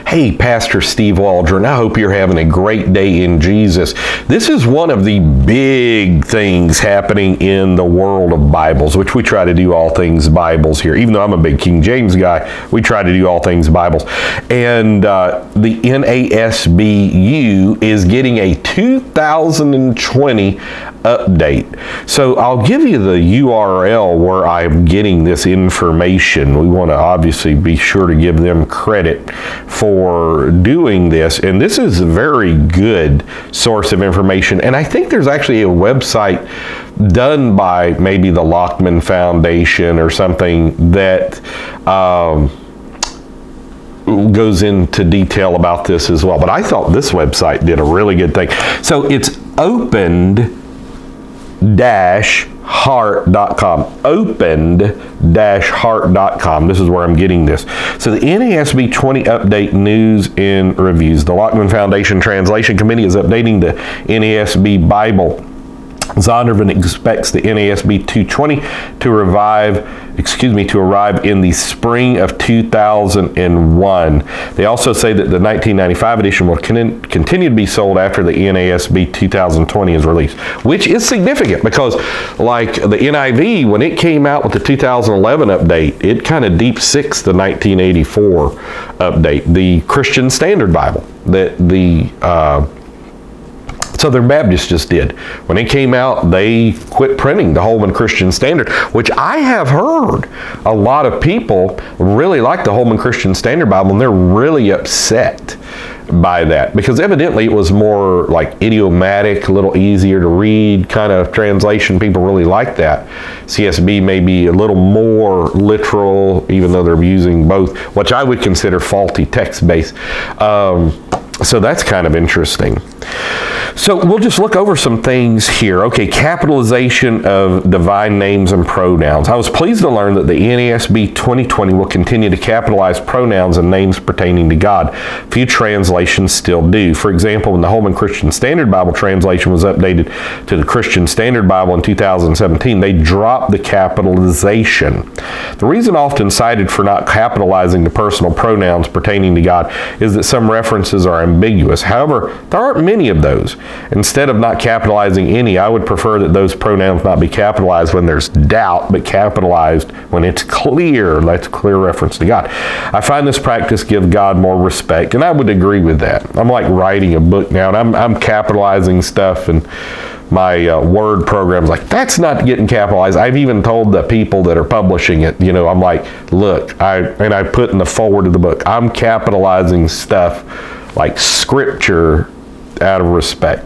Hey, Pastor Steve Waldron, I hope you're having a great day in Jesus. This is one of the big things happening in the world of Bibles, which we try to do all things Bibles here. Even though I'm a big King James guy, we try to do all things Bibles. And the NASBU is getting a 2020 update. So I'll give you the URL where I'm getting this information. We want to obviously be sure to give them credit for doing this, and this is a very good source of information. And I think there's actually a website done by maybe the Lockman Foundation or something that goes into detail about this as well. But I thought this website did a really good thing. So it's opened-heart.com. Opened-heart.com. This is where I'm getting this. So the NASB 20 update news and reviews. The Lockman Foundation Translation Committee is updating the NASB Bible. Zondervan expects the NASB 220 to arrive in the spring of 2001. They also say that the 1995 edition will continue to be sold after the NASB 2020 is released, which is significant because, like the NIV, when it came out with the 2011 update, it kind of deep sixed the 1984 update. The Christian Standard Bible that the Southern Baptists just did. When it came out, they quit printing the Holman Christian Standard, which I have heard a lot of people really like the Holman Christian Standard Bible, and they're really upset by that because evidently it was more like idiomatic, a little easier to read kind of translation. People really like that. CSB may be a little more literal, even though they're using both, which I would consider faulty text-based. So that's kind of interesting. So we'll just look over some things here. Okay, capitalization of divine names and pronouns. I was pleased to learn that the NASB 2020 will continue to capitalize pronouns and names pertaining to God. Few translations still do. For example, when the Holman Christian Standard Bible translation was updated to the Christian Standard Bible in 2017, they dropped the capitalization. The reason often cited for not capitalizing the personal pronouns pertaining to God is that some references are ambiguous. However, there aren't many of those. Instead of not capitalizing any, I would prefer that those pronouns not be capitalized when there's doubt, but capitalized when it's clear. That's a clear reference to God. I find this practice gives God more respect, and I would agree with that. I'm like writing a book now, and I'm capitalizing stuff, and my Word program's like, that's not getting capitalized. I've even told the people that are publishing it, I'm like, look, I put in the forward of the book, I'm capitalizing stuff like scripture out of respect.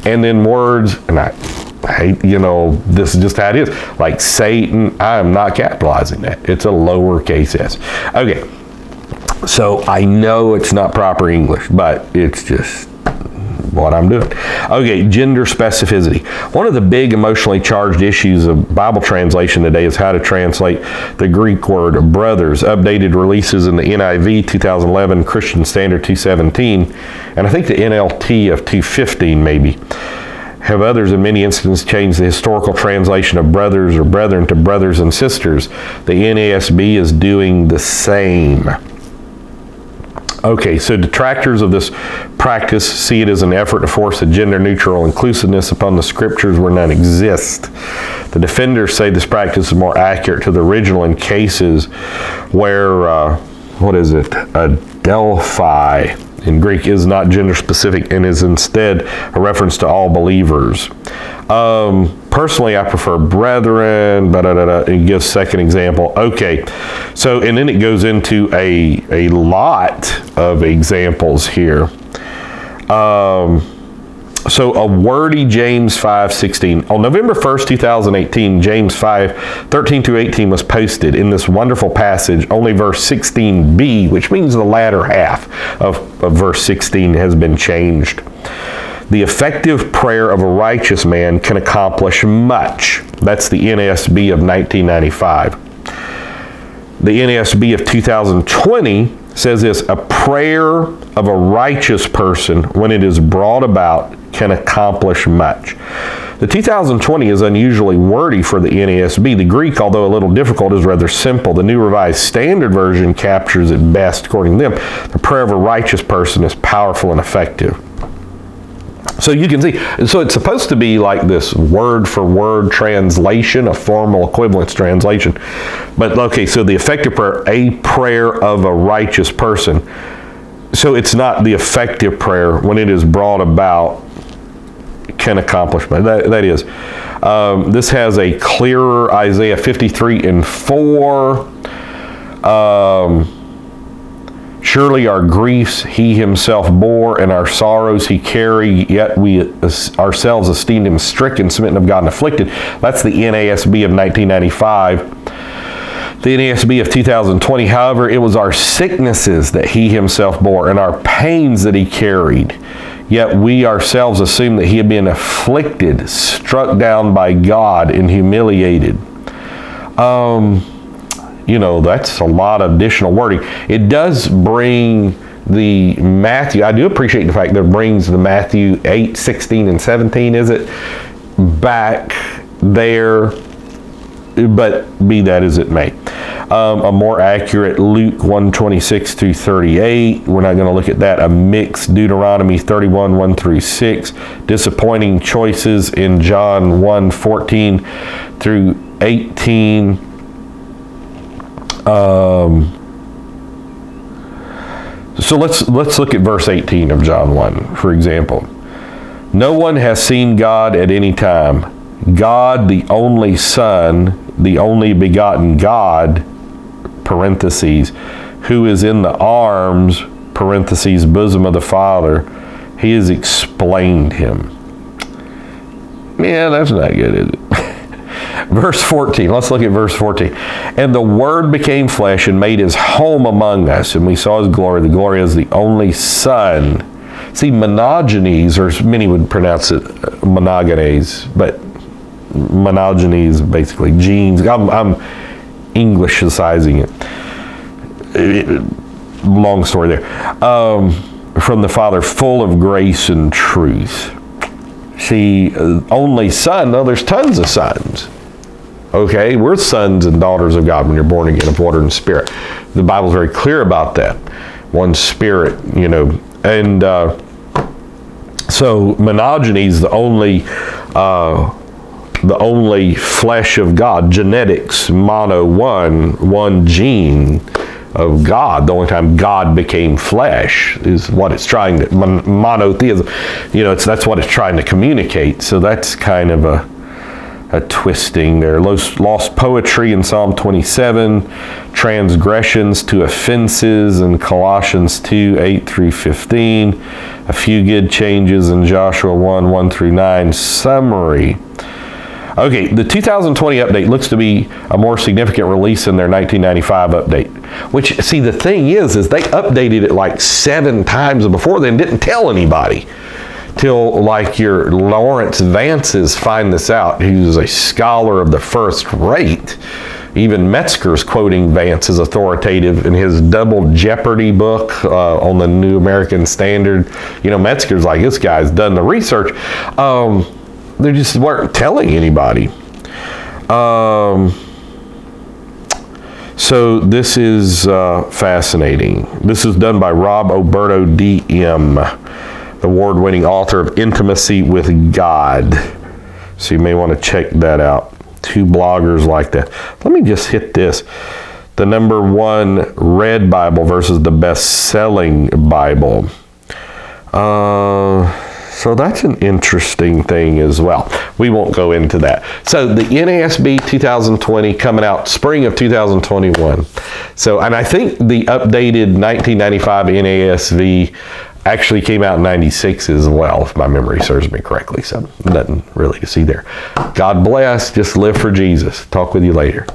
And then words, and I hate, this is just how it is. Like Satan, I am not capitalizing that. It's a lowercase s. Okay, so I know it's not proper English, but it's just what I'm doing. Okay, gender specificity. One of the big emotionally charged issues of Bible translation today is how to translate the Greek word brothers. Updated releases in the NIV 2011, Christian Standard 217, and I think the NLT of 215 maybe, have others in many instances changed the historical translation of brothers or brethren to brothers and sisters. The NASB is doing the same. Okay, so detractors of this practice see it as an effort to force a gender-neutral inclusiveness upon the scriptures where none exist. The defenders say this practice is more accurate to the original in cases where, Adelphi in Greek is not gender-specific and is instead a reference to all believers. Personally, I prefer brethren, it gives second example. Okay, so, and then it goes into a lot of examples here. So a wordy James 5:16. On November 1st, 2018, James 5:13-18 was posted. In this wonderful passage, only verse 16b, which means the latter half of verse 16, has been changed. The effective prayer of a righteous man can accomplish much. That's the NASB of 1995. The NASB of 2020 says this: a prayer of a righteous person, when it is brought about, can accomplish much. The 2020 is unusually wordy for the NASB. The Greek, although a little difficult, is rather simple. The New Revised Standard Version captures it best, according to them. The prayer of a righteous person is powerful and effective. So you can see, so it's supposed to be like this word-for-word translation, a formal equivalence translation. But okay, so the effective prayer, a prayer of a righteous person. So it's not the effective prayer when it is brought about can accomplish. That is. This has a clearer Isaiah 53:4. Surely our griefs he himself bore, and our sorrows he carried, yet we ourselves esteemed him stricken, smitten of God, and afflicted. That's the NASB of 1995. The NASB of 2020, however, it was our sicknesses that he himself bore, and our pains that he carried. Yet we ourselves assumed that he had been afflicted, struck down by God, and humiliated. You know, that's a lot of additional wording. It does bring the Matthew, I do appreciate the fact that it brings the Matthew 8, 16, and 17, is it, back there, but be that as it may. A more accurate Luke 1:26 through 38. We're not going to look at that. A mixed Deuteronomy 31, 1 through 6. Disappointing choices in John 1:14 through 18. So let's look at verse 18 of John 1, for example. No one has seen God at any time. God, the only Son, the only begotten God, parentheses, who is in the arms, parentheses, bosom of the Father, he has explained him. Yeah, that's not good, is it? Verse 14, let's look at verse 14. And the Word became flesh and made his home among us, and we saw his glory, the glory as the only Son. See, monogenes, or many would pronounce it monogenes, but monogenes, basically genes. I'm Englishizing it. Long story there. From the Father, full of grace and truth. See, only Son, no, there's tons of sons. Okay, we're sons and daughters of God when you're born again of water and spirit. The Bible's very clear about that. One spirit, you know. And so monogeny is the only flesh of God. Genetics, mono, one gene of God. The only time God became flesh is what it's trying to, monotheism, you know, that's what it's trying to communicate. So that's kind of a twisting there. Lost poetry in Psalm 27, transgressions to offenses in Colossians 2, 8 through 15, a few good changes in Joshua 1, 1 through 9, summary. Okay, the 2020 update looks to be a more significant release than their 1995 update. Which, see, the thing is they updated it like 7 times before then, didn't tell anybody. Till like your Lawrence Vances find this out, who's a scholar of the first rate. Even Metzger's quoting Vance as authoritative in his Double Jeopardy book on the New American Standard. You know, Metzger's like, this guy's done the research. They just weren't telling anybody. So this is fascinating. This is done by Rob Oberto DM, the award-winning author of Intimacy with God. So you may want to check that out. 2 bloggers like that. Let me just hit this. The #1 read Bible versus the best-selling Bible. So that's an interesting thing as well. We won't go into that. So the NASB 2020 coming out spring of 2021. So, and I think the updated 1995 NASV actually came out in 96 as well, if my memory serves me correctly. So nothing really to see there. God bless. Just live for Jesus. Talk with you later.